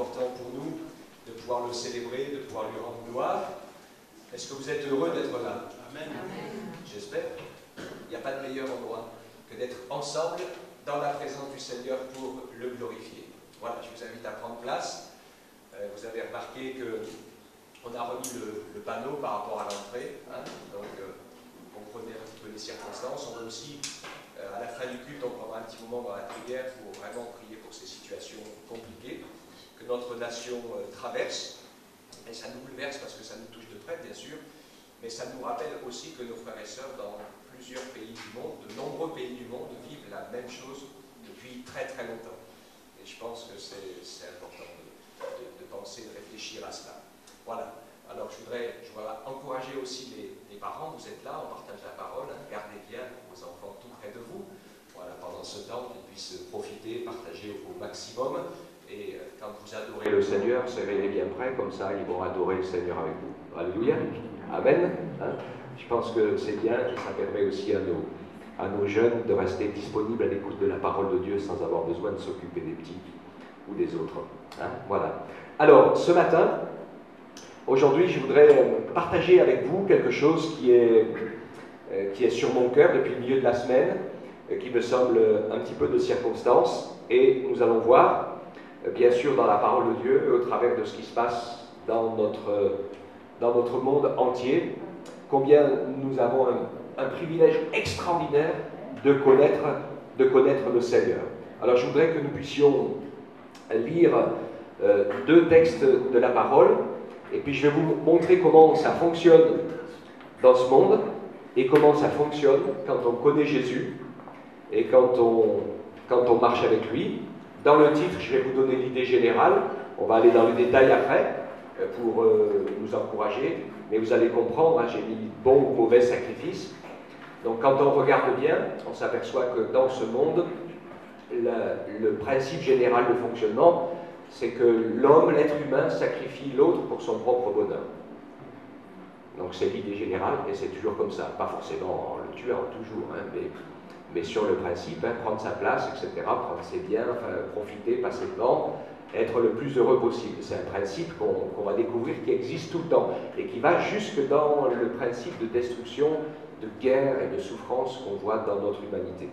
important pour nous de pouvoir le célébrer, de pouvoir lui rendre gloire. Est-ce que vous êtes heureux d'être là? Amen. J'espère. Il n'y a pas de meilleur endroit que d'être ensemble dans la présence du Seigneur pour le glorifier. Voilà, je vous invite à prendre place. Vous avez remarqué qu'on a remis le panneau par rapport à l'entrée. Hein, donc, comprenez un petit peu les circonstances. On va aussi, à la fin du culte, on prendra un petit moment dans la prière pour vraiment prier pour ces situations compliquées que notre nation traverse. Et ça nous bouleverse parce que ça nous touche de près, bien sûr. Mais ça nous rappelle aussi que nos frères et sœurs, dans plusieurs pays du monde, de nombreux pays du monde, vivent la même chose depuis très très longtemps. Et je pense que c'est important de penser, de réfléchir à cela. Voilà. Alors je voudrais encourager aussi les parents, vous êtes là, on partage la parole, hein, gardez bien vos enfants tout près de vous, voilà, pendant ce temps qu'ils puissent profiter, partager au maximum, et quand vous adorez le Seigneur, serrez-les bien près, comme ça ils vont adorer le Seigneur avec vous. Alléluia, Amen. Hein, je pense que c'est bien, et ça permet aussi à nos jeunes de rester disponibles à l'écoute de la parole de Dieu sans avoir besoin de s'occuper des petits ou des autres. Hein, voilà. Alors, ce matin, aujourd'hui, je voudrais partager avec vous quelque chose qui est sur mon cœur depuis le milieu de la semaine, qui me semble un petit peu de circonstance, et nous allons voir, bien sûr, dans la parole de Dieu, au travers de ce qui se passe dans notre monde entier, combien nous avons un privilège extraordinaire de connaître le Seigneur. Alors, je voudrais que nous puissions lire deux textes de la parole, et puis je vais vous montrer comment ça fonctionne dans ce monde, et comment ça fonctionne quand on connaît Jésus, et quand on marche avec lui. Dans le titre, je vais vous donner l'idée générale, on va aller dans les détails après, pour nous encourager, mais vous allez comprendre, hein, j'ai mis bon ou mauvais sacrifice. Donc quand on regarde bien, on s'aperçoit que dans ce monde, le principe général de fonctionnement, c'est que l'homme, l'être humain, sacrifie l'autre pour son propre bonheur. Donc c'est l'idée générale, et c'est toujours comme ça, pas forcément en le tuant toujours, hein, mais sur le principe, hein, prendre sa place, etc., prendre ses biens, enfin, profiter, passer le temps, être le plus heureux possible. C'est un principe qu'on va découvrir qui existe tout le temps, et qui va jusque dans le principe de destruction, de guerre et de souffrance qu'on voit dans notre humanité.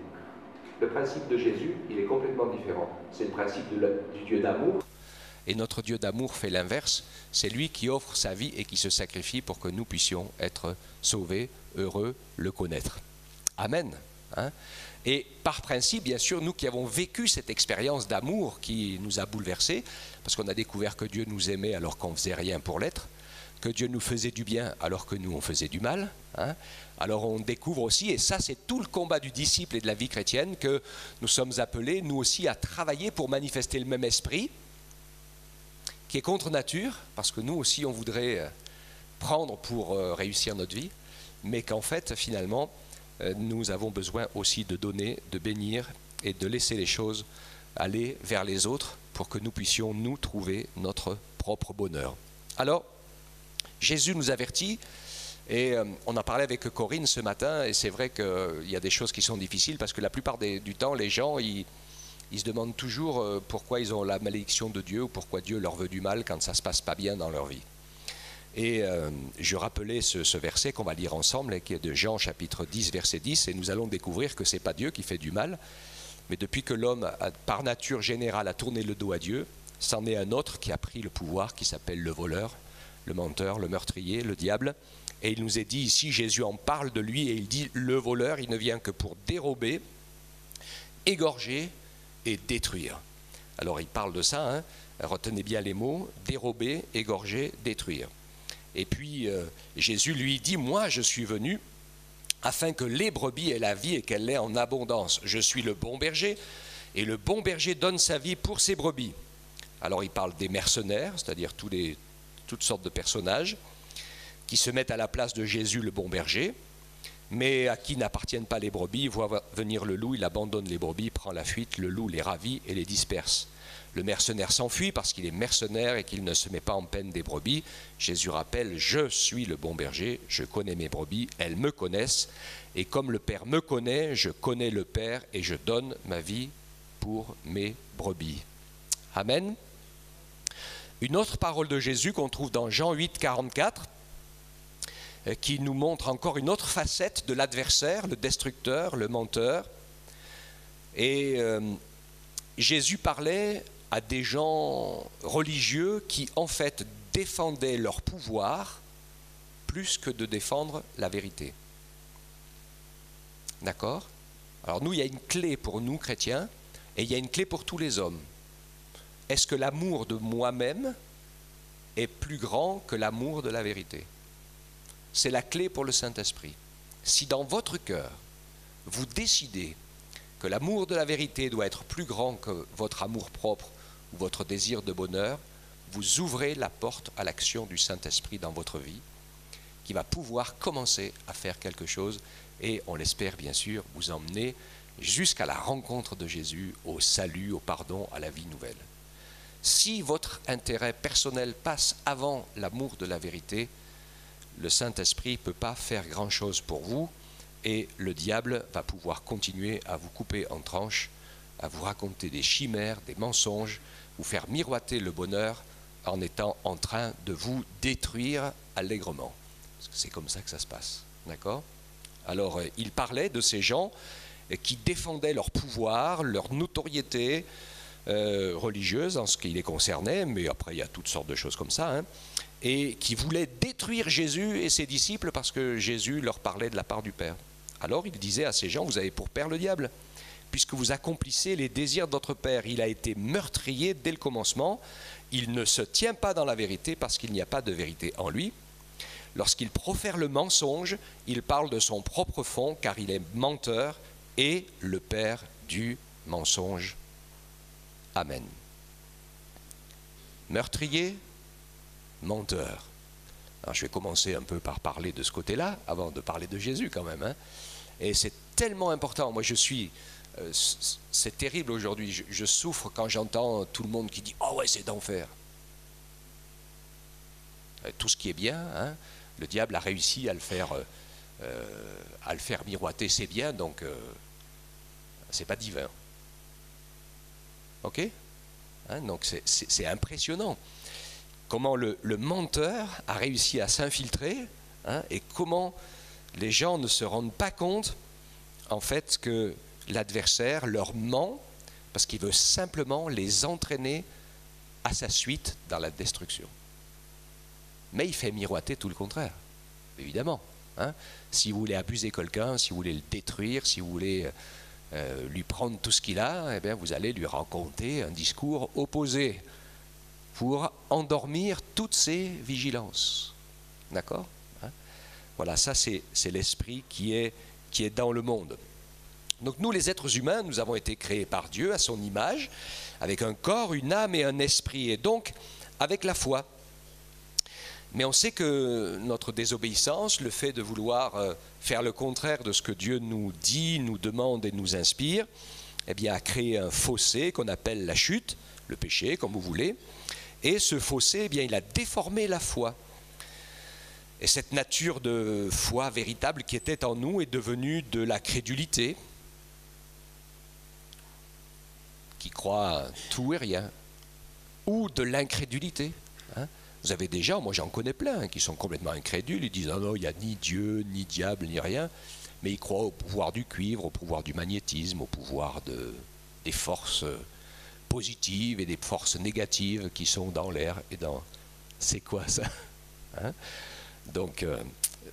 Le principe de Jésus, il est complètement différent. C'est le principe du Dieu d'amour. Et notre Dieu d'amour fait l'inverse. C'est lui qui offre sa vie et qui se sacrifie pour que nous puissions être sauvés, heureux, le connaître. Amen. Hein? Et par principe, bien sûr, nous qui avons vécu cette expérience d'amour qui nous a bouleversés, parce qu'on a découvert que Dieu nous aimait alors qu'on ne faisait rien pour l'être, que Dieu nous faisait du bien alors que nous on faisait du mal. Hein? Alors on découvre aussi, et ça c'est tout le combat du disciple et de la vie chrétienne, que nous sommes appelés, nous aussi, à travailler pour manifester le même esprit, qui est contre nature, parce que nous aussi on voudrait prendre pour réussir notre vie, mais qu'en fait finalement nous avons besoin aussi de donner, de bénir et de laisser les choses aller vers les autres pour que nous puissions nous trouver notre propre bonheur. Alors, Jésus nous avertit, et on a parlé avec Corinne ce matin, et c'est vrai qu'il y a des choses qui sont difficiles, parce que la plupart du temps, les gens, ils se demandent toujours pourquoi ils ont la malédiction de Dieu, ou pourquoi Dieu leur veut du mal quand ça ne se passe pas bien dans leur vie. Et je rappelais ce verset qu'on va lire ensemble, qui est de Jean chapitre 10, verset 10, et nous allons découvrir que ce n'est pas Dieu qui fait du mal, mais depuis que l'homme, par nature générale, a tourné le dos à Dieu, c'en est un autre qui a pris le pouvoir, qui s'appelle le voleur, le menteur, le meurtrier, le diable. Et il nous est dit ici, Jésus en parle de lui, et il dit, le voleur, il ne vient que pour dérober, égorger et détruire. Alors il parle de ça, hein, retenez bien les mots, dérober, égorger, détruire. Et puis Jésus lui dit, moi je suis venu afin que les brebis aient la vie et qu'elle l'ait en abondance. Je suis le bon berger, et le bon berger donne sa vie pour ses brebis. Alors il parle des mercenaires, c'est-à-dire toutes sortes de personnages qui se mettent à la place de Jésus le bon berger, mais à qui n'appartiennent pas les brebis. Il voit venir le loup, il abandonne les brebis, prend la fuite, le loup les ravit et les disperse. Le mercenaire s'enfuit parce qu'il est mercenaire et qu'il ne se met pas en peine des brebis. Jésus rappelle, je suis le bon berger, je connais mes brebis, elles me connaissent, et comme le Père me connaît, je connais le Père et je donne ma vie pour mes brebis. Amen. Une autre parole de Jésus qu'on trouve dans Jean 8, 44, qui nous montre encore une autre facette de l'adversaire, le destructeur, le menteur. Et Jésus parlait à des gens religieux qui en fait défendaient leur pouvoir plus que de défendre la vérité. D'accord ? Alors nous, il y a une clé pour nous chrétiens et il y a une clé pour tous les hommes. Est-ce que l'amour de moi-même est plus grand que l'amour de la vérité ? C'est la clé pour le Saint-Esprit. Si dans votre cœur, vous décidez que l'amour de la vérité doit être plus grand que votre amour propre ou votre désir de bonheur, vous ouvrez la porte à l'action du Saint-Esprit dans votre vie, qui va pouvoir commencer à faire quelque chose et, on l'espère bien sûr, vous emmener jusqu'à la rencontre de Jésus, au salut, au pardon, à la vie nouvelle. Si votre intérêt personnel passe avant l'amour de la vérité, le Saint-Esprit ne peut pas faire grand-chose pour vous et le diable va pouvoir continuer à vous couper en tranches, à vous raconter des chimères, des mensonges, vous faire miroiter le bonheur en étant en train de vous détruire allègrement. Parce que c'est comme ça que ça se passe. D'accord ? Alors, il parlait de ces gens qui défendaient leur pouvoir, leur notoriété religieuse en ce qui les concernait, mais après il y a toutes sortes de choses comme ça, hein, et qui voulaient détruire Jésus et ses disciples parce que Jésus leur parlait de la part du Père. Alors il disait à ces gens, vous avez pour père le diable, puisque vous accomplissez les désirs de votre père. Il a été meurtrier dès le commencement, il ne se tient pas dans la vérité parce qu'il n'y a pas de vérité en lui. Lorsqu'il profère le mensonge, il parle de son propre fond car il est menteur et le père du mensonge. Amen. Meurtrier, menteur. Alors je vais commencer un peu par parler de ce côté-là, avant de parler de Jésus quand même. Hein. Et c'est tellement important. Moi je suis... c'est terrible aujourd'hui. Je souffre quand j'entends tout le monde qui dit « Oh ouais, c'est d'enfer ». Tout ce qui est bien, hein, le diable a réussi à le faire miroiter, c'est bien, donc c'est pas divin. Ok, hein, donc c'est impressionnant. Comment le menteur a réussi à s'infiltrer, hein, et comment les gens ne se rendent pas compte, en fait, que l'adversaire leur ment parce qu'il veut simplement les entraîner à sa suite dans la destruction. Mais il fait miroiter tout le contraire, évidemment. Hein. Si vous voulez abuser quelqu'un, si vous voulez le détruire, si vous voulez lui prendre tout ce qu'il a, eh bien vous allez lui raconter un discours opposé pour endormir toutes ses vigilances. D'accord, hein. Voilà, ça c'est l'esprit qui est dans le monde. Donc nous, les êtres humains, nous avons été créés par Dieu à son image, avec un corps, une âme et un esprit, et donc avec la foi. Mais on sait que notre désobéissance, le fait de vouloir faire le contraire de ce que Dieu nous dit, nous demande et nous inspire, eh bien, a créé un fossé qu'on appelle la chute, le péché, comme vous voulez. Et ce fossé, eh bien, il a déformé la foi. Et cette nature de foi véritable qui était en nous est devenue de la crédulité, qui croit à tout et rien, ou de l'incrédulité. Hein. Vous avez des gens, moi j'en connais plein, hein, qui sont complètement incrédules, ils disent « Ah non, il n'y a ni Dieu, ni diable, ni rien », mais ils croient au pouvoir du cuivre, au pouvoir du magnétisme, au pouvoir des forces positives et des forces négatives qui sont dans l'air et dans... C'est quoi ça, hein? Donc,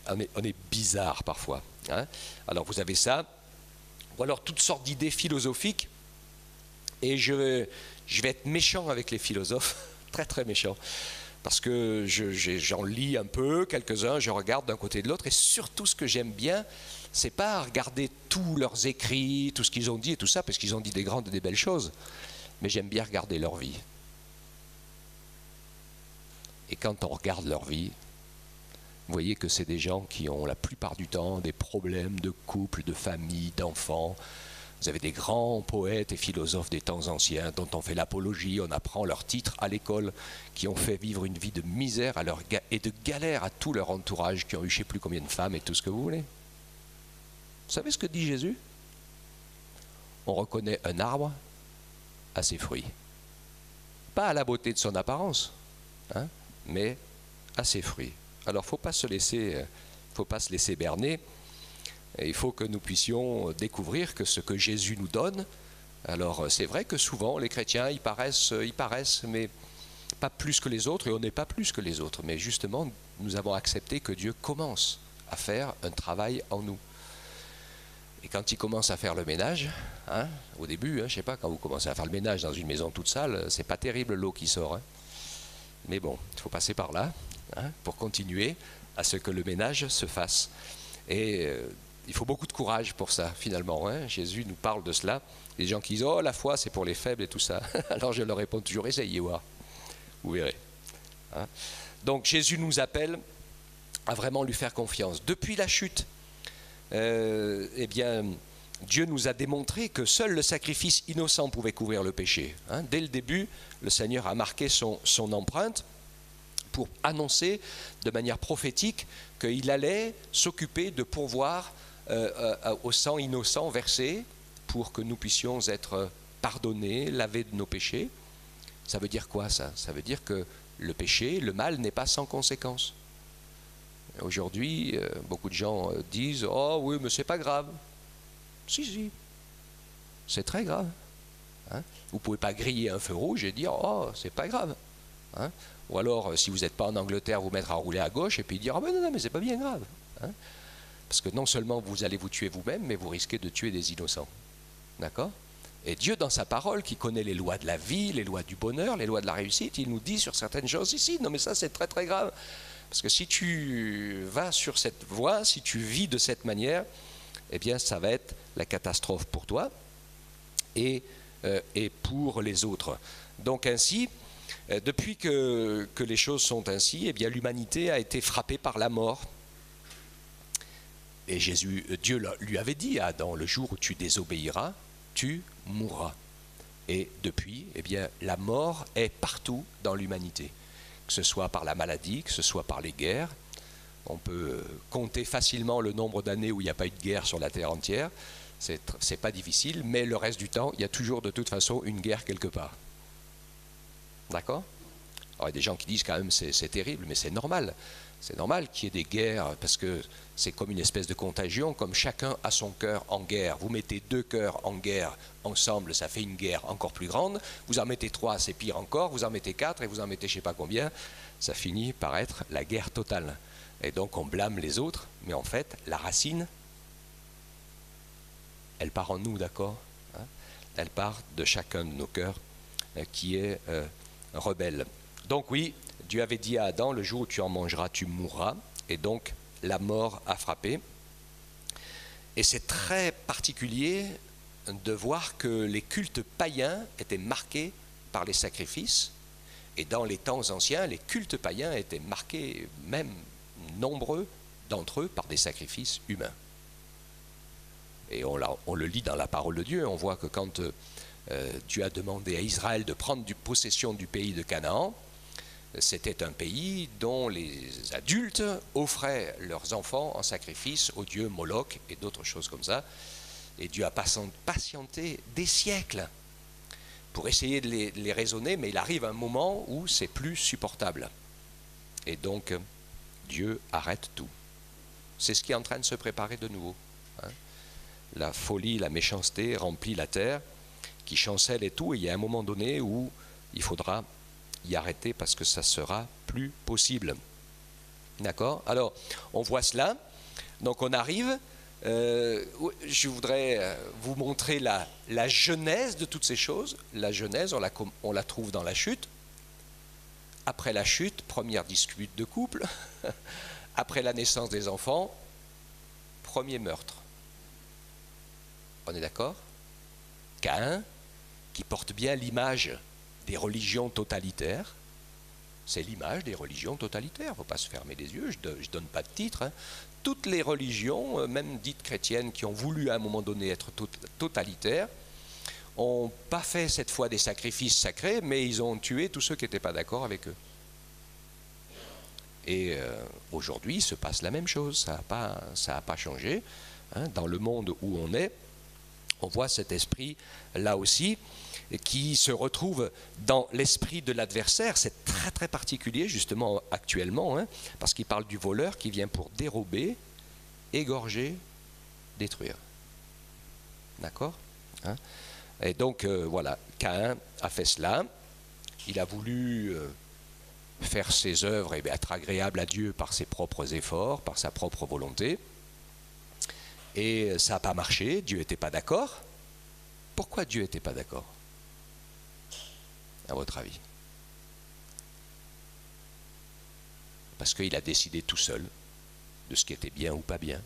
on est bizarre parfois. Hein. Alors vous avez ça, ou alors toutes sortes d'idées philosophiques, et je vais être méchant avec les philosophes, très très méchant, parce que j'en lis un peu, quelques-uns, je regarde d'un côté et de l'autre, et surtout ce que j'aime bien, c'est pas regarder tous leurs écrits, tout ce qu'ils ont dit et tout ça, parce qu'ils ont dit des grandes et des belles choses, mais j'aime bien regarder leur vie. Et quand on regarde leur vie, vous voyez que c'est des gens qui ont la plupart du temps des problèmes de couple, de famille, d'enfants. Vous avez des grands poètes et philosophes des temps anciens dont on fait l'apologie, on apprend leurs titres à l'école, qui ont fait vivre une vie de misère et de galère à tout leur entourage, qui ont eu je ne sais plus combien de femmes et tout ce que vous voulez. Vous savez ce que dit Jésus? On reconnaît un arbre à ses fruits. Pas à la beauté de son apparence, hein, mais à ses fruits. Alors, faut pas se laisser berner. Et il faut que nous puissions découvrir que ce que Jésus nous donne, alors c'est vrai que souvent les chrétiens ils paraissent, mais pas plus que les autres, et on n'est pas plus que les autres. Mais justement, nous avons accepté que Dieu commence à faire un travail en nous. Et quand il commence à faire le ménage, hein, au début, je ne sais pas, quand vous commencez à faire le ménage dans une maison toute sale, c'est pas terrible l'eau qui sort. Hein. Mais bon, il faut passer par là hein, pour continuer à ce que le ménage se fasse. Et il faut beaucoup de courage pour ça, finalement. Hein. Jésus nous parle de cela. Les gens qui disent « Oh, la foi, c'est pour les faibles et tout ça. » Alors je leur réponds toujours « Essayez voir. Vous verrez. Hein. » Donc Jésus nous appelle à vraiment lui faire confiance. Depuis la chute, eh bien, Dieu nous a démontré que seul le sacrifice innocent pouvait couvrir le péché. Hein. Dès le début, le Seigneur a marqué son empreinte pour annoncer de manière prophétique qu'il allait s'occuper de pourvoir au sang innocent versé pour que nous puissions être pardonnés, lavés de nos péchés. Ça veut dire quoi ça? Ça veut dire que le péché, le mal n'est pas sans conséquence. Aujourd'hui, beaucoup de gens disent « Oh oui, mais c'est pas grave. » Si, c'est très grave. Hein? Vous ne pouvez pas griller un feu rouge et dire « Oh, c'est pas grave. Hein » Ou alors, si vous n'êtes pas en Angleterre, vous mettre à rouler à gauche et puis dire « Ah ben non, mais c'est pas bien grave. Hein » Parce que non seulement vous allez vous tuer vous-même, mais vous risquez de tuer des innocents. D'accord? Et Dieu, dans sa parole, qui connaît les lois de la vie, les lois du bonheur, les lois de la réussite, il nous dit sur certaines choses ici, non mais ça c'est très très grave. Parce que si tu vas sur cette voie, si tu vis de cette manière, eh bien ça va être la catastrophe pour toi et pour les autres. Donc ainsi, depuis que les choses sont ainsi, eh bien l'humanité a été frappée par la mort. Et Dieu lui avait dit à Adam, le jour où tu désobéiras, tu mourras. Et depuis, eh bien, la mort est partout dans l'humanité. Que ce soit par la maladie, que ce soit par les guerres. On peut compter facilement le nombre d'années où il n'y a pas eu de guerre sur la terre entière. C'est pas difficile, mais le reste du temps, il y a toujours de toute façon une guerre quelque part. D'accord? Alors il y a des gens qui disent quand même c'est terrible, mais c'est normal. C'est normal qu'il y ait des guerres parce que c'est comme une espèce de contagion, comme chacun a son cœur en guerre. Vous mettez 2 cœurs en guerre ensemble, ça fait une guerre encore plus grande. Vous en mettez 3, c'est pire encore. Vous en mettez 4 et vous en mettez je ne sais pas combien. Ça finit par être la guerre totale. Et donc on blâme les autres, mais en fait la racine, elle part en nous, d'accord, hein? Elle part de chacun de nos cœurs qui est rebelle. Donc oui, Dieu avait dit à Adam, le jour où tu en mangeras, tu mourras. Et donc, la mort a frappé. Et c'est très particulier de voir que les cultes païens étaient marqués par les sacrifices. Et dans les temps anciens, les cultes païens étaient marqués, même nombreux d'entre eux, par des sacrifices humains. Et on le lit dans la parole de Dieu. On voit que quand Dieu a demandé à Israël de prendre possession du pays de Canaan, c'était un pays dont les adultes offraient leurs enfants en sacrifice au dieu Moloch et d'autres choses comme ça. Et Dieu a patienté des siècles pour essayer de les raisonner, mais il arrive un moment où c'est plus supportable. Et donc, Dieu arrête tout. C'est ce qui est en train de se préparer de nouveau. Hein. La folie, la méchanceté remplit la terre, qui chancelle et tout, et il y a un moment donné où il faudra y arrêter parce que ça sera plus possible. D'accord? Alors, on voit cela. Donc, on arrive. Je voudrais vous montrer la genèse de toutes ces choses. La genèse, on la trouve dans la chute. Après la chute, première dispute de couple. Après la naissance des enfants, premier meurtre. On est d'accord? Caïn, qui porte bien l'image des religions totalitaires, c'est l'image des religions totalitaires. Il ne faut pas se fermer les yeux, je ne donne pas de titre. Hein. Toutes les religions, même dites chrétiennes, qui ont voulu à un moment donné être totalitaires, n'ont pas fait cette fois des sacrifices sacrés, mais ils ont tué tous ceux qui n'étaient pas d'accord avec eux. Et aujourd'hui, il se passe la même chose, ça n'a pas changé. Hein. Dans le monde où on voit cet esprit là aussi. qui se retrouve dans l'esprit de l'adversaire. C'est très très particulier justement actuellement, hein, parce qu'il parle du voleur qui vient pour dérober, égorger, détruire. D'accord, hein? Et donc voilà, Caïn a fait cela. Il a voulu faire ses œuvres et être agréable à Dieu par ses propres efforts, par sa propre volonté. Et ça n'a pas marché, Dieu n'était pas d'accord. Pourquoi Dieu n'était pas d'accord, à votre avis? Parce qu'il a décidé tout seul de ce qui était bien ou pas bien.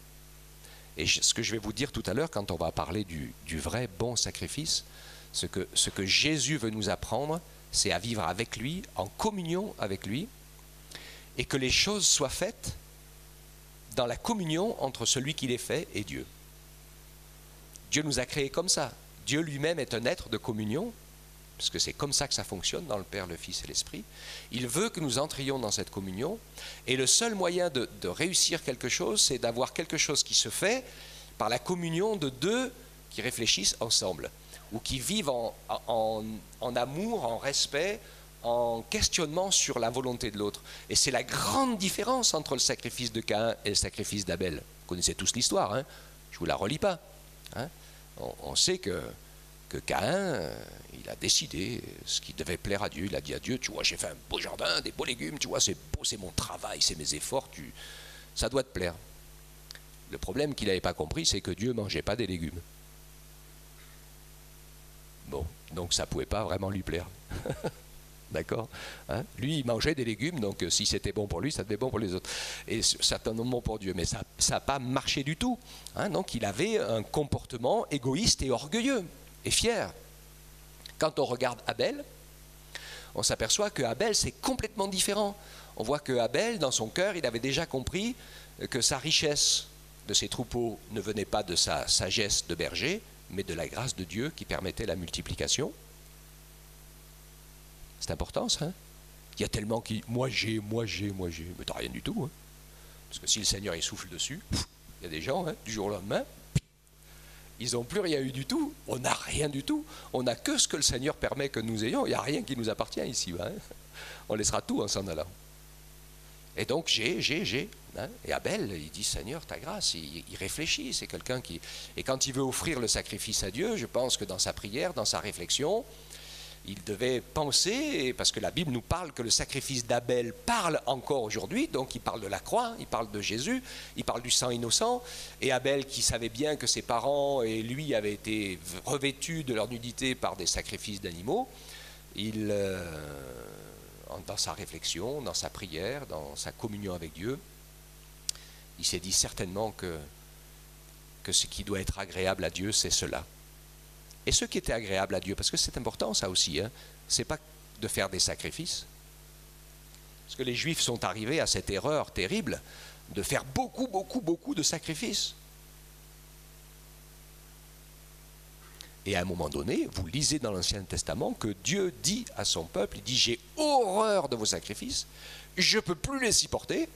Et ce que je vais vous dire tout à l'heure, quand on va parler du vrai bon sacrifice, ce que Jésus veut nous apprendre, c'est à vivre avec lui, en communion avec lui, et que les choses soient faites dans la communion entre celui qui les fait et Dieu. Dieu nous a créés comme ça. Dieu lui-même est un être de communion, parce que c'est comme ça que ça fonctionne dans le Père, le Fils et l'Esprit. Il veut que nous entrions dans cette communion, et le seul moyen de réussir quelque chose, c'est d'avoir quelque chose qui se fait par la communion de deux qui réfléchissent ensemble, ou qui vivent en amour, en respect, en questionnement sur la volonté de l'autre. Et c'est la grande différence entre le sacrifice de Caïn et le sacrifice d'Abel. Vous connaissez tous l'histoire, hein? Je ne vous la relis pas. Hein? On sait que Caïn, il a décidé ce qui devait plaire à Dieu. Il a dit à Dieu, tu vois, j'ai fait un beau jardin, des beaux légumes, tu vois, c'est beau, c'est mon travail, c'est mes efforts, ça doit te plaire. Le problème qu'il n'avait pas compris, c'est que Dieu ne mangeait pas des légumes. Bon, donc ça ne pouvait pas vraiment lui plaire. D'accord, hein? Lui, il mangeait des légumes, donc si c'était bon pour lui, ça devait être bon pour les autres. Et certainement bon pour Dieu, mais ça n'a pas marché du tout. Hein? Donc il avait un comportement égoïste et orgueilleux et fier. Quand on regarde Abel, on s'aperçoit que Abel, c'est complètement différent. On voit que Abel, dans son cœur, il avait déjà compris que sa richesse de ses troupeaux ne venait pas de sa sagesse de berger, mais de la grâce de Dieu qui permettait la multiplication. C'est important ça, hein? Il y a tellement qui, moi j'ai, mais t'as rien du tout, hein? Parce que si le Seigneur il souffle dessus, il y a des gens, hein, du jour au lendemain, ils n'ont plus rien eu du tout, on n'a rien du tout, on n'a que ce que le Seigneur permet que nous ayons, il n'y a rien qui nous appartient ici, hein? On laissera tout en s'en allant. Et donc j'ai, hein? Et Abel, il dit Seigneur, ta grâce, il réfléchit, c'est quelqu'un qui... Et quand il veut offrir le sacrifice à Dieu, je pense que dans sa prière, dans sa réflexion, il devait penser, parce que la Bible nous parle que le sacrifice d'Abel parle encore aujourd'hui, donc il parle de la croix, il parle de Jésus, il parle du sang innocent, et Abel qui savait bien que ses parents et lui avaient été revêtus de leur nudité par des sacrifices d'animaux, dans sa réflexion, dans sa prière, dans sa communion avec Dieu, il s'est dit certainement que ce qui doit être agréable à Dieu, c'est cela. Et ce qui était agréable à Dieu, parce que c'est important ça aussi, hein, c'est pas de faire des sacrifices. Parce que les Juifs sont arrivés à cette erreur terrible de faire beaucoup de sacrifices. Et à un moment donné, vous lisez dans l'Ancien Testament que Dieu dit à son peuple, il dit j'ai horreur de vos sacrifices, je ne peux plus les supporter.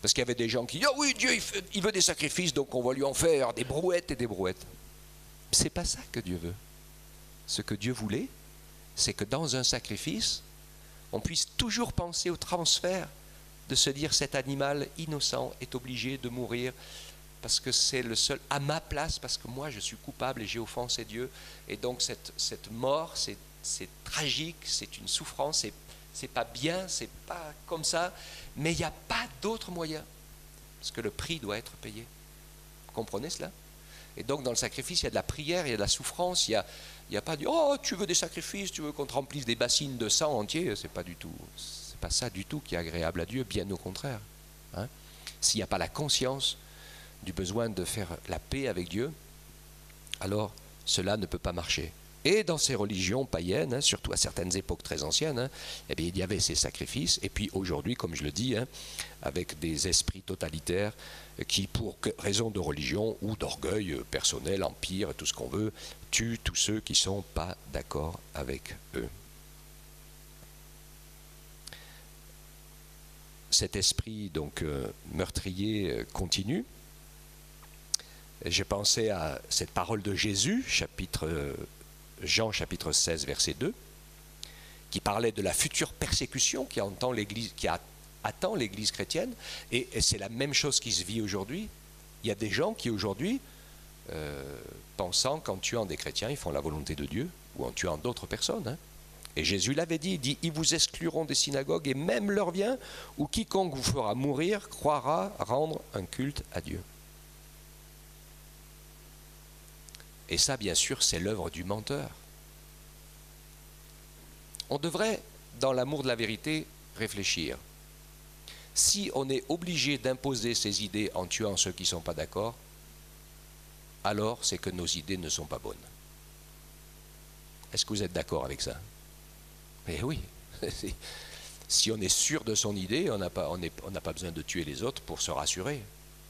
Parce qu'il y avait des gens qui disent, ah oui, Dieu il veut des sacrifices, donc on va lui en faire des brouettes et des brouettes. C'est pas ça que Dieu veut. Ce que Dieu voulait, c'est que dans un sacrifice, on puisse toujours penser au transfert, de se dire cet animal innocent est obligé de mourir parce que c'est le seul, à ma place, parce que moi je suis coupable et j'ai offensé Dieu. Et donc cette mort, c'est tragique, c'est une souffrance, c'est pas bien, c'est pas comme ça, mais il n'y a pas d'autre moyen, parce que le prix doit être payé. Vous comprenez cela ? Et donc dans le sacrifice, il y a de la prière, il y a de la souffrance, il n'y a pas du « Oh, tu veux des sacrifices, tu veux qu'on te remplisse des bassines de sang entier ?» C'est pas ça du tout qui est agréable à Dieu, bien au contraire. Hein? S'il n'y a pas la conscience du besoin de faire la paix avec Dieu, alors cela ne peut pas marcher. Et dans ces religions païennes, hein, surtout à certaines époques très anciennes, hein, eh bien, il y avait ces sacrifices. Et puis aujourd'hui, comme je le dis, hein, avec des esprits totalitaires qui, pour raison de religion ou d'orgueil personnel, empire, tout ce qu'on veut, tuent tous ceux qui ne sont pas d'accord avec eux. Cet esprit donc meurtrier continue. J'ai pensé à cette parole de Jésus, chapitre Jean chapitre 16, verset 2, qui parlait de la future persécution qui attend l'Église chrétienne, et c'est la même chose qui se vit aujourd'hui. Il y a des gens qui aujourd'hui, pensant qu'en tuant des chrétiens, ils font la volonté de Dieu, ou en tuant d'autres personnes. Hein. Et Jésus l'avait dit, il dit, ils vous excluront des synagogues, et même l'heure vient où quiconque vous fera mourir croira rendre un culte à Dieu. Et ça, bien sûr, c'est l'œuvre du menteur. On devrait, dans l'amour de la vérité, réfléchir. Si on est obligé d'imposer ses idées en tuant ceux qui ne sont pas d'accord, alors c'est que nos idées ne sont pas bonnes. Est-ce que vous êtes d'accord avec ça? Eh oui. Si on est sûr de son idée, on n'a pas besoin de tuer les autres pour se rassurer.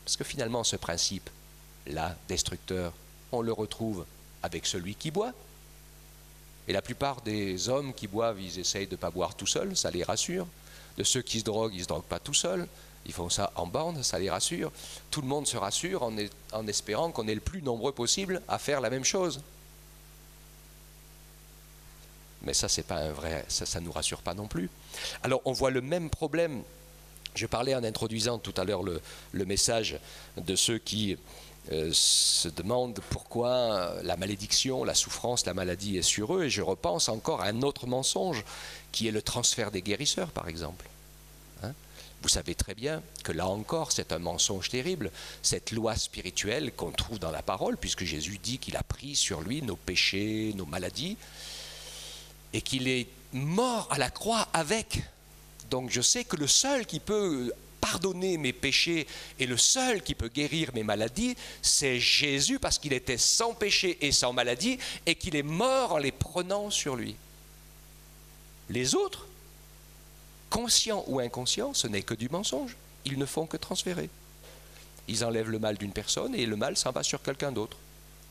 Parce que finalement, ce principe-là, destructeur, on le retrouve avec celui qui boit. Et la plupart des hommes qui boivent, ils essayent de ne pas boire tout seuls, ça les rassure. De ceux qui se droguent, ils ne se droguent pas tout seuls. Ils font ça en bande, ça les rassure. Tout le monde se rassure en espérant qu'on est le plus nombreux possible à faire la même chose. Mais ça, c'est pas un vrai, ça nous rassure pas non plus. Alors, on voit le même problème. Je parlais en introduisant tout à l'heure le message de ceux qui se demandent pourquoi la malédiction, la souffrance, la maladie est sur eux. Et je repense encore à un autre mensonge, qui est le transfert des guérisseurs, par exemple. Hein? Vous savez très bien que là encore, c'est un mensonge terrible. Cette loi spirituelle qu'on trouve dans la parole, puisque Jésus dit qu'il a pris sur lui nos péchés, nos maladies, et qu'il est mort à la croix avec. Donc je sais que le seul qui peut pardonner mes péchés et le seul qui peut guérir mes maladies, c'est Jésus, parce qu'il était sans péché et sans maladie, et qu'il est mort en les prenant sur lui. Les autres, conscients ou inconscients, ce n'est que du mensonge. Ils ne font que transférer. Ils enlèvent le mal d'une personne et le mal s'en va sur quelqu'un d'autre,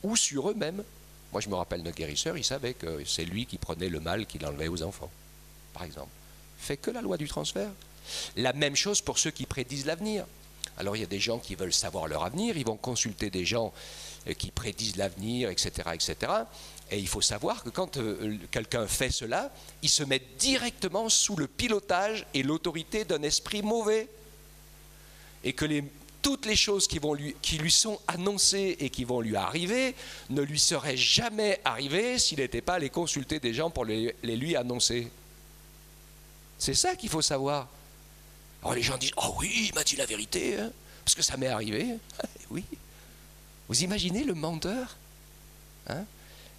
ou sur eux-mêmes. Moi, je me rappelle d'un guérisseur, il savait que c'est lui qui prenait le mal qu'il enlevait aux enfants, par exemple. Fait que la loi du transfert. La même chose pour ceux qui prédisent l'avenir. Alors, il y a des gens qui veulent savoir leur avenir, ils vont consulter des gens qui prédisent l'avenir, etc., etc. Et il faut savoir que quand quelqu'un fait cela, il se met directement sous le pilotage et l'autorité d'un esprit mauvais. Et que toutes les choses qui lui sont annoncées et qui vont lui arriver ne lui seraient jamais arrivées s'il n'était pas allé consulter des gens pour les lui annoncer. C'est ça qu'il faut savoir. Alors les gens disent « Oh oui, il m'a dit la vérité, hein, parce que ça m'est arrivé. » Oui. Vous imaginez le menteur, hein?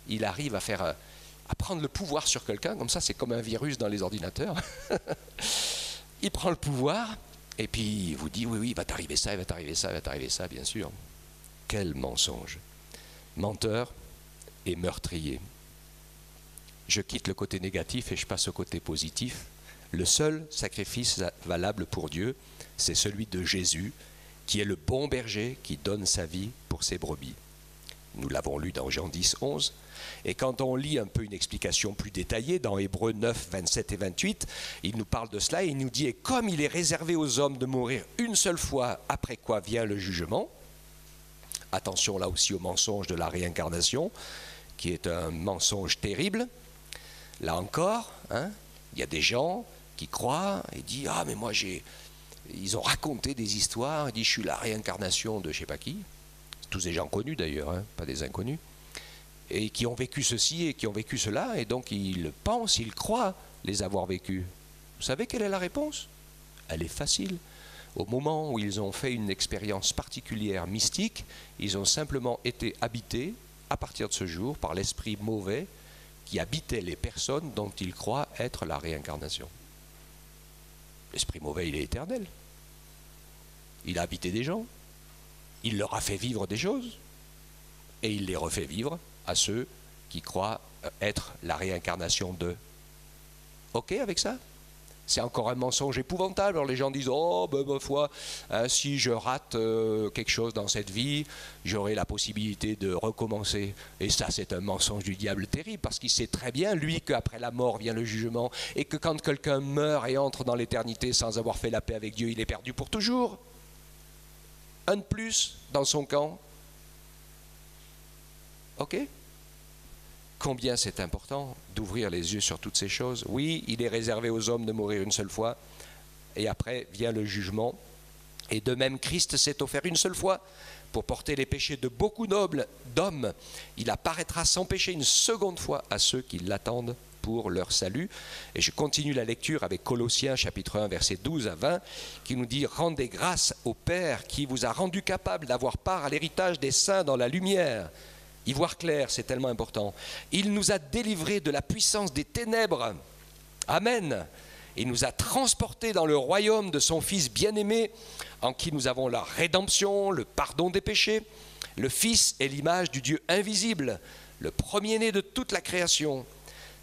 Il arrive à prendre le pouvoir sur quelqu'un, comme ça c'est comme un virus dans les ordinateurs. Il prend le pouvoir, et puis il vous dit, oui, il va t'arriver ça, il va t'arriver ça, il va t'arriver ça, bien sûr. Quel mensonge. Menteur et meurtrier. Je quitte le côté négatif et je passe au côté positif. Le seul sacrifice valable pour Dieu, c'est celui de Jésus, qui est le bon berger qui donne sa vie pour ses brebis. Nous l'avons lu dans Jean 10, 11. Et quand on lit un peu une explication plus détaillée dans Hébreux 9, 27 et 28, il nous parle de cela et il nous dit « Et comme il est réservé aux hommes de mourir une seule fois, après quoi vient le jugement », attention là aussi au mensonge de la réincarnation, qui est un mensonge terrible. Là encore, hein, il y a des gens qui croient et disent « Ah, mais moi ils ont raconté des histoires, ils disent « Je suis la réincarnation de je ne sais pas qui ». Tous des gens connus d'ailleurs, hein, pas des inconnus. Et qui ont vécu ceci et qui ont vécu cela, et donc ils pensent, ils croient les avoir vécus. Vous savez quelle est la réponse? Elle est facile. Au moment où ils ont fait une expérience particulière mystique, ils ont simplement été habités, à partir de ce jour, par l'esprit mauvais qui habitait les personnes dont ils croient être la réincarnation. L'esprit mauvais, il est éternel. Il a habité des gens, il leur a fait vivre des choses, et il les refait vivre à ceux qui croient être la réincarnation d'eux. Ok avec ça? C'est encore un mensonge épouvantable. Alors les gens disent « Oh, ben ma foi, si je rate quelque chose dans cette vie, j'aurai la possibilité de recommencer. » Et ça, c'est un mensonge du diable terrible, parce qu'il sait très bien, lui, qu'après la mort vient le jugement, et que quand quelqu'un meurt et entre dans l'éternité sans avoir fait la paix avec Dieu, il est perdu pour toujours. Un de plus dans son camp. Ok? combien c'est important d'ouvrir les yeux sur toutes ces choses. Oui, il est réservé aux hommes de mourir une seule fois, et après vient le jugement. Et de même, Christ s'est offert une seule fois pour porter les péchés de beaucoup d'hommes. Il apparaîtra sans péché une seconde fois à ceux qui l'attendent pour leur salut. Et je continue la lecture avec Colossiens chapitre 1 versets 12 à 20 qui nous dit « Rendez grâce au Père qui vous a rendu capable d'avoir part à l'héritage des saints dans la lumière. » Y voir clair, c'est tellement important. « Il nous a délivrés de la puissance des ténèbres. » Amen. Il nous a transportés dans le royaume de son Fils bien-aimé, en qui nous avons la rédemption, le pardon des péchés. Le Fils est l'image du Dieu invisible, le premier-né de toute la création.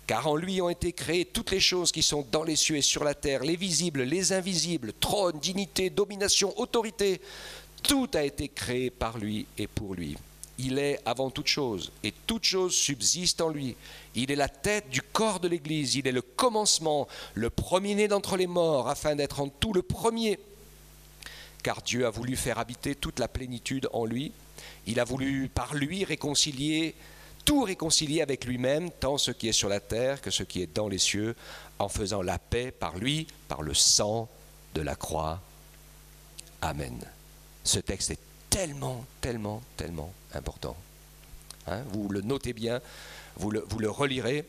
Car en lui ont été créées toutes les choses qui sont dans les cieux et sur la terre, les visibles, les invisibles, trône, dignité, domination, autorité. Tout a été créé par lui et pour lui. Il est avant toute chose, et toute chose subsiste en lui. Il est la tête du corps de l'Église, il est le commencement, le premier-né d'entre les morts, afin d'être en tout le premier. Car Dieu a voulu faire habiter toute la plénitude en lui. Il a voulu par lui tout réconcilier avec lui-même, tant ce qui est sur la terre que ce qui est dans les cieux, en faisant la paix par lui, par le sang de la croix. Amen. Ce texte est tellement important. Hein, vous le notez bien, vous le relirez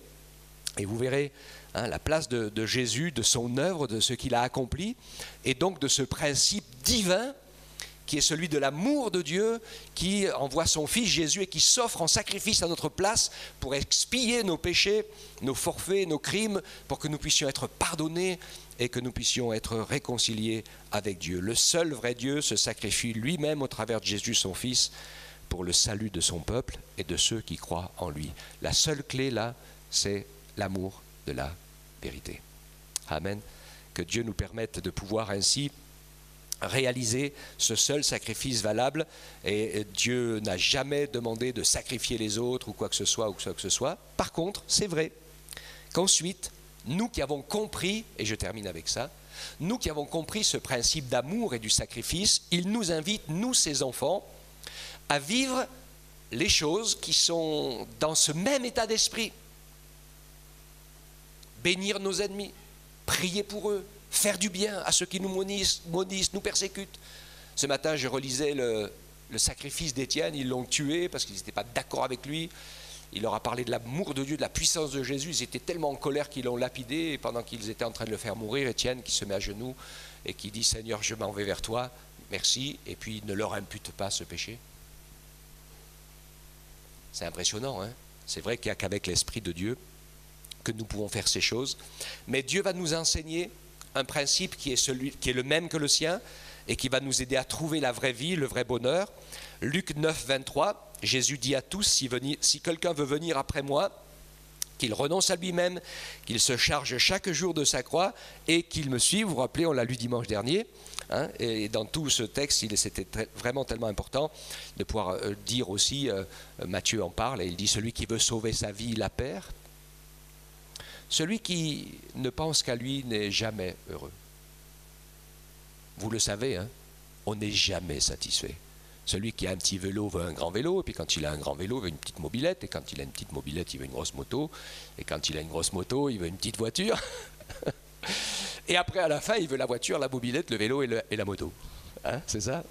et vous verrez la place de Jésus, de son œuvre, de ce qu'il a accompli et donc de ce principe divin qui est celui de l'amour de Dieu qui envoie son Fils Jésus et qui s'offre en sacrifice à notre place pour expier nos péchés, nos forfaits, nos crimes, pour que nous puissions être pardonnés et que nous puissions être réconciliés avec Dieu. Le seul vrai Dieu se sacrifie lui-même au travers de Jésus son Fils pour le salut de son peuple et de ceux qui croient en lui. La seule clé là, c'est l'amour de la vérité. Amen. Que Dieu nous permette de pouvoir ainsi réaliser ce seul sacrifice valable, et Dieu n'a jamais demandé de sacrifier les autres ou quoi que ce soit. Par contre, c'est vrai qu'ensuite, nous qui avons compris, et je termine avec ça, nous qui avons compris ce principe d'amour et du sacrifice, il nous invite, nous ses enfants, à vivre les choses qui sont dans ce même état d'esprit. Bénir nos ennemis, prier pour eux, faire du bien à ceux qui nous maudissent, nous persécutent. Ce matin, je relisais le sacrifice d'Étienne. Ils l'ont tué parce qu'ils n'étaient pas d'accord avec lui. Il leur a parlé de l'amour de Dieu, de la puissance de Jésus. Ils étaient tellement en colère qu'ils l'ont lapidé. Et pendant qu'ils étaient en train de le faire mourir, Étienne qui se met à genoux et qui dit « Seigneur, je m'en vais vers toi, merci ». Et puis, ne leur impute pas ce péché. C'est impressionnant, hein? C'est vrai qu'il n'y a qu'avec l'Esprit de Dieu que nous pouvons faire ces choses. Mais Dieu va nous enseigner un principe qui est le même que le sien et qui va nous aider à trouver la vraie vie, le vrai bonheur. Luc 9, 23, Jésus dit à tous, si quelqu'un veut venir après moi, qu'il renonce à lui-même, qu'il se charge chaque jour de sa croix et qu'il me suive. Vous vous rappelez, on l'a lu dimanche dernier, hein, et dans tout ce texte, c'était vraiment tellement important de pouvoir dire aussi, Matthieu en parle, et il dit, celui qui veut sauver sa vie, la perd. Celui qui ne pense qu'à lui n'est jamais heureux. Vous le savez, hein, on n'est jamais satisfait. Celui qui a un petit vélo veut un grand vélo, et puis quand il a un grand vélo, il veut une petite mobilette, et quand il a une petite mobilette, il veut une grosse moto, et quand il a une grosse moto, il veut une petite voiture. Et après, à la fin, il veut la voiture, la mobilette, le vélo et la moto. Hein, c'est ça?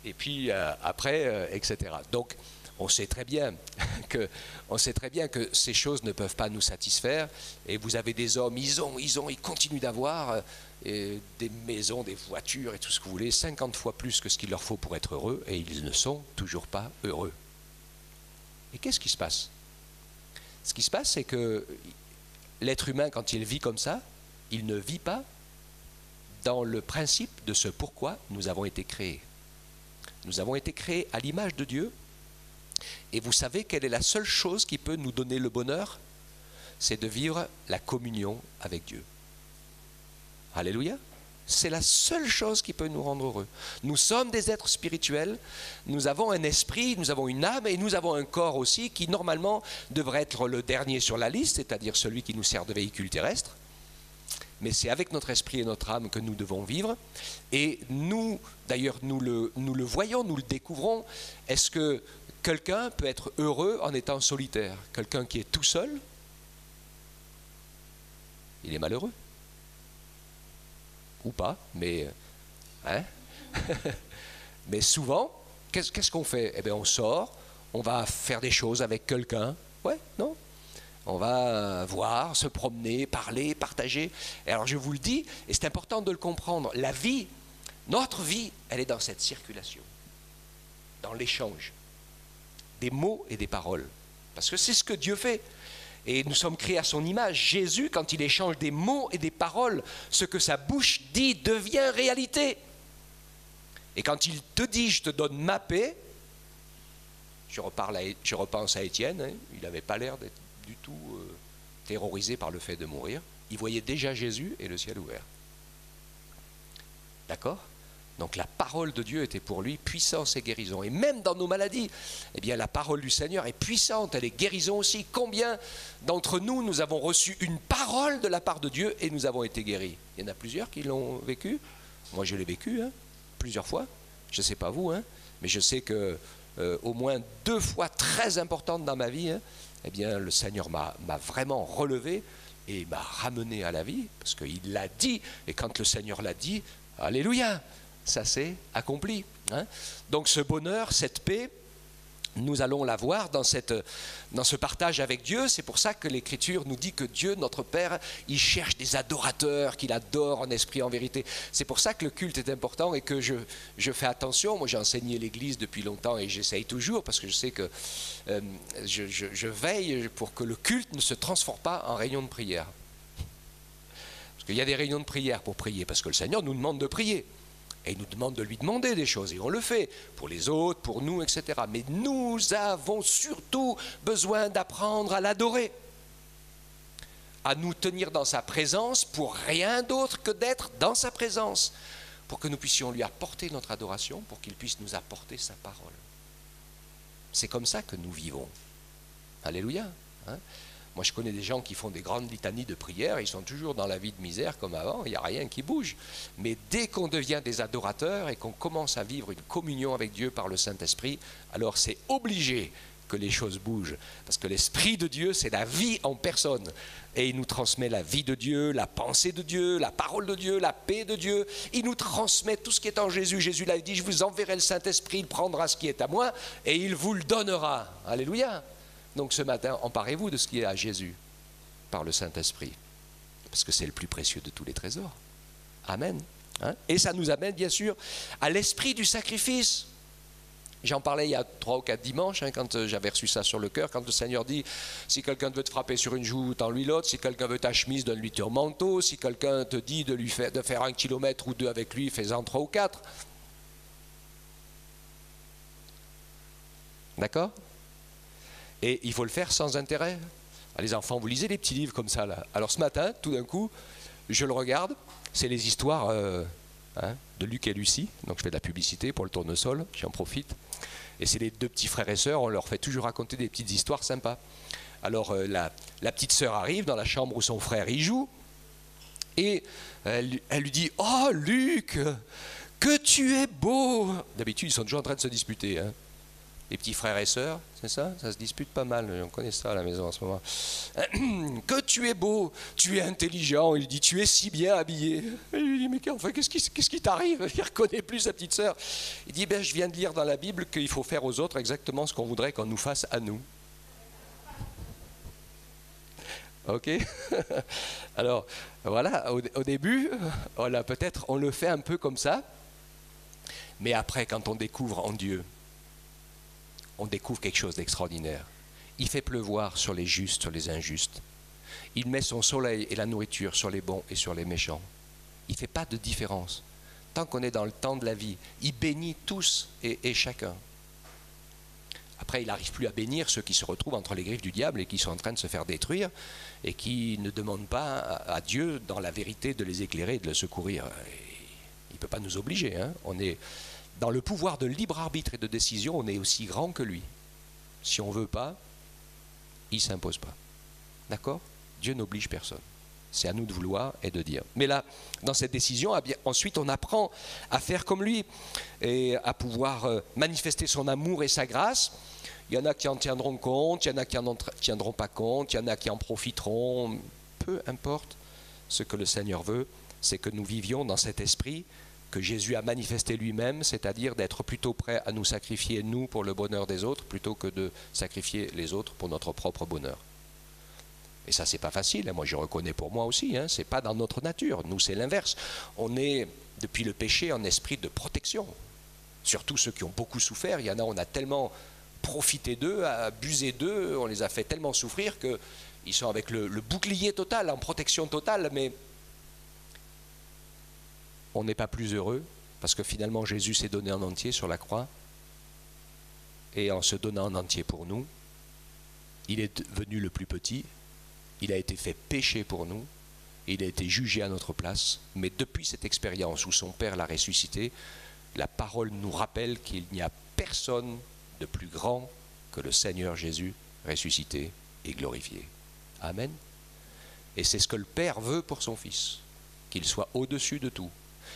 Et puis après, etc. Donc, on sait très bien que ces choses ne peuvent pas nous satisfaire. Et vous avez des hommes, ils continuent d'avoir des maisons, des voitures et tout ce que vous voulez, 50 fois plus que ce qu'il leur faut pour être heureux, et ils ne sont toujours pas heureux. Et qu'est-ce qui se passe? Ce qui se passe, c'est que l'être humain, quand il vit comme ça, il ne vit pas dans le principe de ce pourquoi nous avons été créés. Nous avons été créés à l'image de Dieu. Et vous savez quelle est la seule chose qui peut nous donner le bonheur? C'est de vivre la communion avec Dieu. Alléluia. C'est la seule chose qui peut nous rendre heureux. Nous sommes des êtres spirituels, nous avons un esprit, nous avons une âme et nous avons un corps aussi qui normalement devrait être le dernier sur la liste, c'est-à-dire celui qui nous sert de véhicule terrestre. Mais c'est avec notre esprit et notre âme que nous devons vivre. Et nous, d'ailleurs, nous le voyons, nous le découvrons. Est-ce que quelqu'un peut être heureux en étant solitaire. Quelqu'un qui est tout seul, il est malheureux. Ou pas, mais... Hein? Mais souvent, qu'est-ce qu'on fait? Eh bien, on sort, on va faire des choses avec quelqu'un. Ouais, non? On va voir, se promener, parler, partager. Et alors, je vous le dis, et c'est important de le comprendre, la vie, notre vie, elle est dans cette circulation, dans l'échange des mots et des paroles. Parce que c'est ce que Dieu fait. Et nous sommes créés à son image. Jésus, quand il échange des mots et des paroles, ce que sa bouche dit devient réalité. Et quand il te dit, je te donne ma paix, je repense à Étienne, hein, il n'avait pas l'air d'être du tout terrorisé par le fait de mourir. Il voyait déjà Jésus et le ciel ouvert. D'accord? Donc la parole de Dieu était pour lui puissance et guérison. Et même dans nos maladies, eh bien la parole du Seigneur est puissante, elle est guérison aussi. Combien d'entre nous, nous avons reçu une parole de la part de Dieu et nous avons été guéris? Il y en a plusieurs qui l'ont vécu. Moi je l'ai vécu, hein, plusieurs fois. Je ne sais pas vous, hein, mais je sais que au moins 2 fois très importantes dans ma vie, hein, eh bien le Seigneur m'a vraiment relevé et m'a ramené à la vie, parce qu'il l'a dit, et quand le Seigneur l'a dit, alléluia, ça s'est accompli. Hein. Donc ce bonheur, cette paix, nous allons la voir dans ce partage avec Dieu. C'est pour ça que l'Écriture nous dit que Dieu, notre Père, il cherche des adorateurs, qu'il adore en esprit, en vérité. C'est pour ça que le culte est important et que je fais attention. Moi, j'ai enseigné l'Église depuis longtemps et j'essaye toujours parce que je sais que je veille pour que le culte ne se transforme pas en réunion de prière. Parce qu'il y a des réunions de prière pour prier, parce que le Seigneur nous demande de prier. Et il nous demande de lui demander des choses, et on le fait, pour les autres, pour nous, etc. Mais nous avons surtout besoin d'apprendre à l'adorer, à nous tenir dans sa présence pour rien d'autre que d'être dans sa présence, pour que nous puissions lui apporter notre adoration, pour qu'il puisse nous apporter sa parole. C'est comme ça que nous vivons. Alléluia. Hein? Moi, je connais des gens qui font des grandes litanies de prière, ils sont toujours dans la vie de misère comme avant, il n'y a rien qui bouge. Mais dès qu'on devient des adorateurs et qu'on commence à vivre une communion avec Dieu par le Saint-Esprit, alors c'est obligé que les choses bougent. Parce que l'Esprit de Dieu, c'est la vie en personne. Et il nous transmet la vie de Dieu, la pensée de Dieu, la parole de Dieu, la paix de Dieu. Il nous transmet tout ce qui est en Jésus. Jésus l'a dit, je vous enverrai le Saint-Esprit, il prendra ce qui est à moi et il vous le donnera. Alléluia. Donc ce matin, emparez-vous de ce qui est à Jésus par le Saint-Esprit, parce que c'est le plus précieux de tous les trésors. Amen. Hein? Et ça nous amène bien sûr à l'esprit du sacrifice. J'en parlais il y a 3 ou 4 dimanches, hein, quand j'avais reçu ça sur le cœur, quand le Seigneur dit, si quelqu'un veut te frapper sur une joue, tends-lui l'autre, si quelqu'un veut ta chemise, donne-lui ton manteau, si quelqu'un te dit de faire 1 kilomètre ou 2 avec lui, fais-en 3 ou 4. D'accord ? Et il faut le faire sans intérêt. Les enfants, vous lisez des petits livres comme ça là. Alors ce matin, tout d'un coup, je le regarde, c'est les histoires de Luc et Lucie. Donc je fais de la publicité pour le tournesol, j'en profite. Et c'est les 2 petits frères et sœurs, on leur fait toujours raconter des petites histoires sympas. Alors la petite sœur arrive dans la chambre où son frère y joue, et elle lui dit « Oh Luc, que tu es beau !» D'habitude, ils sont toujours en train de se disputer, hein. Les petits frères et sœurs, c'est ça? Ça se dispute pas mal, on connaît ça à la maison en ce moment. Que tu es beau, tu es intelligent, il dit, tu es si bien habillé. Et il dit, mais enfin, qu'est-ce qui t'arrive? Il ne reconnaît plus sa petite sœur. Il dit, ben, je viens de lire dans la Bible qu'il faut faire aux autres exactement ce qu'on voudrait qu'on nous fasse à nous. Ok. Alors, voilà, au début, peut-être on le fait un peu comme ça, mais après, quand on découvre en Dieu, on découvre quelque chose d'extraordinaire. Il fait pleuvoir sur les justes, sur les injustes. Il met son soleil et la nourriture sur les bons et sur les méchants. Il ne fait pas de différence. Tant qu'on est dans le temps de la vie, il bénit tous et chacun. Après, il n'arrive plus à bénir ceux qui se retrouvent entre les griffes du diable et qui sont en train de se faire détruire et qui ne demandent pas à Dieu, dans la vérité, de les éclairer et de les secourir. Il ne peut pas nous obliger, hein. On est dans le pouvoir de libre arbitre et de décision, on est aussi grand que lui. Si on ne veut pas, il ne s'impose pas. D'accord? Dieu n'oblige personne. C'est à nous de vouloir et de dire. Mais là, dans cette décision, ensuite on apprend à faire comme lui et à pouvoir manifester son amour et sa grâce. Il y en a qui en tiendront compte, il y en a qui n'en tiendront pas compte, il y en a qui en profiteront. Peu importe. Ce que le Seigneur veut, c'est que nous vivions dans cet esprit que Jésus a manifesté lui-même, c'est-à-dire d'être plutôt prêt à nous sacrifier, nous, pour le bonheur des autres, plutôt que de sacrifier les autres pour notre propre bonheur. Et ça, c'est pas facile, hein. Moi, je reconnais pour moi aussi, hein. C'est pas dans notre nature. Nous, c'est l'inverse. On est, depuis le péché, en esprit de protection. Surtout ceux qui ont beaucoup souffert. Il y en a, on a tellement profité d'eux, abusé d'eux, on les a fait tellement souffrir qu'ils sont avec le bouclier total, en protection totale, mais on n'est pas plus heureux, parce que finalement, Jésus s'est donné en entier sur la croix, et en se donnant en entier pour nous, il est devenu le plus petit. Il a été fait péché pour nous, il a été jugé à notre place, mais depuis cette expérience où son Père l'a ressuscité, la parole nous rappelle qu'il n'y a personne de plus grand que le Seigneur Jésus ressuscité et glorifié. Amen. Et c'est ce que le Père veut pour son Fils, qu'il soit au-dessus de tout.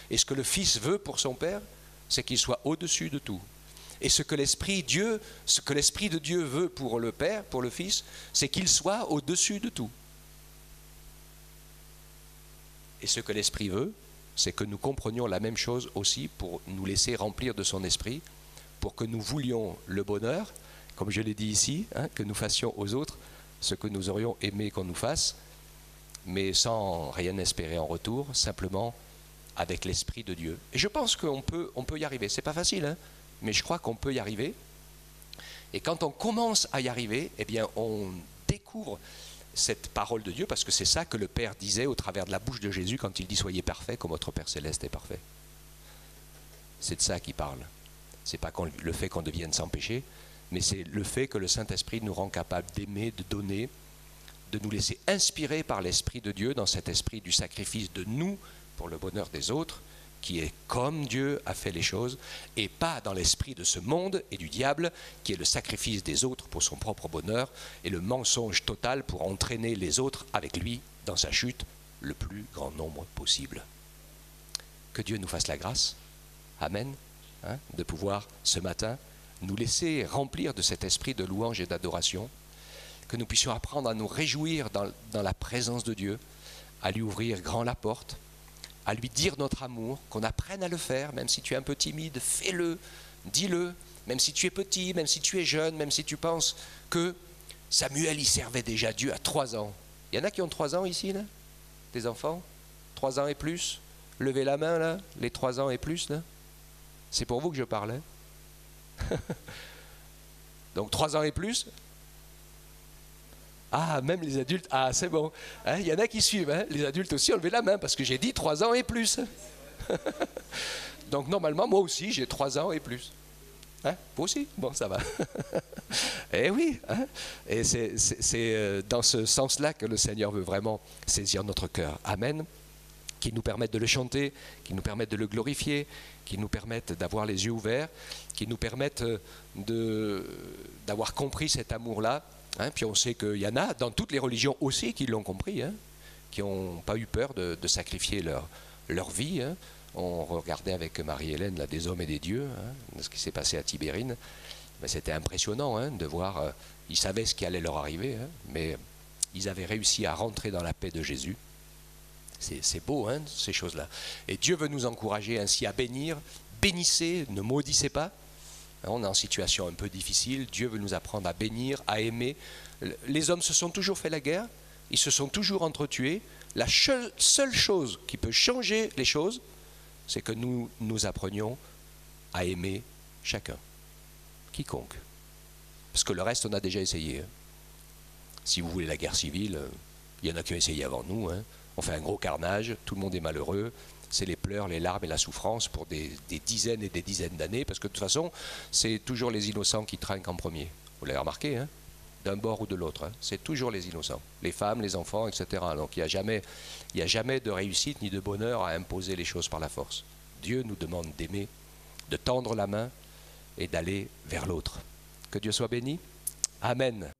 Et ce que le Fils veut pour son Père, c'est qu'il soit au-dessus de tout. Et ce que l'Esprit de Dieu veut pour le Père, pour le Fils, c'est qu'il soit au-dessus de tout. Et ce que l'Esprit veut, c'est que nous comprenions la même chose aussi pour nous laisser remplir de son Esprit, pour que nous voulions le bonheur, comme je l'ai dit ici, hein, que nous fassions aux autres ce que nous aurions aimé qu'on nous fasse, mais sans rien espérer en retour, simplement avec l'Esprit de Dieu. Et je pense qu'on peut y arriver. C'est pas facile, hein, mais je crois qu'on peut y arriver. Et quand on commence à y arriver, eh bien, on découvre cette parole de Dieu, parce que c'est ça que le Père disait au travers de la bouche de Jésus quand il dit « Soyez parfaits comme votre Père Céleste est parfait ». C'est de ça qu'il parle. C'est pas le fait qu'on devienne sans péché, mais c'est le fait que le Saint-Esprit nous rend capable d'aimer, de donner, de nous laisser inspirer par l'Esprit de Dieu dans cet esprit du sacrifice de nous pour le bonheur des autres, qui est comme Dieu a fait les choses, et pas dans l'esprit de ce monde et du diable, qui est le sacrifice des autres pour son propre bonheur, et le mensonge total pour entraîner les autres avec lui dans sa chute le plus grand nombre possible. Que Dieu nous fasse la grâce, Amen, hein, de pouvoir ce matin nous laisser remplir de cet esprit de louange et d'adoration, que nous puissions apprendre à nous réjouir dans la présence de Dieu, à lui ouvrir grand la porte, à lui dire notre amour, qu'on apprenne à le faire, même si tu es un peu timide, fais-le, dis-le, même si tu es petit, même si tu es jeune, même si tu penses que Samuel y servait déjà Dieu à 3 ans. Il y en a qui ont 3 ans ici, là, des enfants, 3 ans et plus, levez la main là, les 3 ans et plus là, c'est pour vous que je parlais. Donc 3 ans et plus. Ah, même les adultes, ah c'est bon. Hein, il y en a qui suivent, hein. Les adultes aussi ont levé la main parce que j'ai dit 3 ans et plus. Donc normalement, moi aussi, j'ai 3 ans et plus. Hein, vous aussi? Bon, ça va. Eh oui, hein. Et c'est dans ce sens-là que le Seigneur veut vraiment saisir notre cœur. Amen. Qui nous permettent de le chanter, qui nous permettent de le glorifier, qui nous permettent d'avoir les yeux ouverts, qui nous permettent d'avoir compris cet amour-là. Hein, puis on sait qu'il y en a dans toutes les religions aussi qui l'ont compris, hein, qui n'ont pas eu peur de sacrifier leur vie. Hein. On regardait avec Marie-Hélène là, des hommes et des dieux, hein, ce qui s'est passé à Tibérine. Mais c'était impressionnant, hein, de voir, ils savaient ce qui allait leur arriver, hein, mais ils avaient réussi à rentrer dans la paix de Jésus. C'est beau, hein, ces choses-là. Et Dieu veut nous encourager ainsi à bénir. Bénissez, ne maudissez pas. On est en situation un peu difficile. Dieu veut nous apprendre à bénir, à aimer. Les hommes se sont toujours fait la guerre. Ils se sont toujours entretués. La seule chose qui peut changer les choses, c'est que nous apprenions à aimer chacun, quiconque. Parce que le reste, on a déjà essayé. Hein. Si vous voulez la guerre civile, il y en a qui ont essayé avant nous. Hein. On fait un gros carnage, tout le monde est malheureux. C'est les pleurs, les larmes et la souffrance pour des dizaines et des dizaines d'années, parce que de toute façon, c'est toujours les innocents qui trinquent en premier. Vous l'avez remarqué, hein, d'un bord ou de l'autre. Hein, c'est toujours les innocents, les femmes, les enfants, etc. Donc il n'y a jamais de réussite ni de bonheur à imposer les choses par la force. Dieu nous demande d'aimer, de tendre la main et d'aller vers l'autre. Que Dieu soit béni. Amen.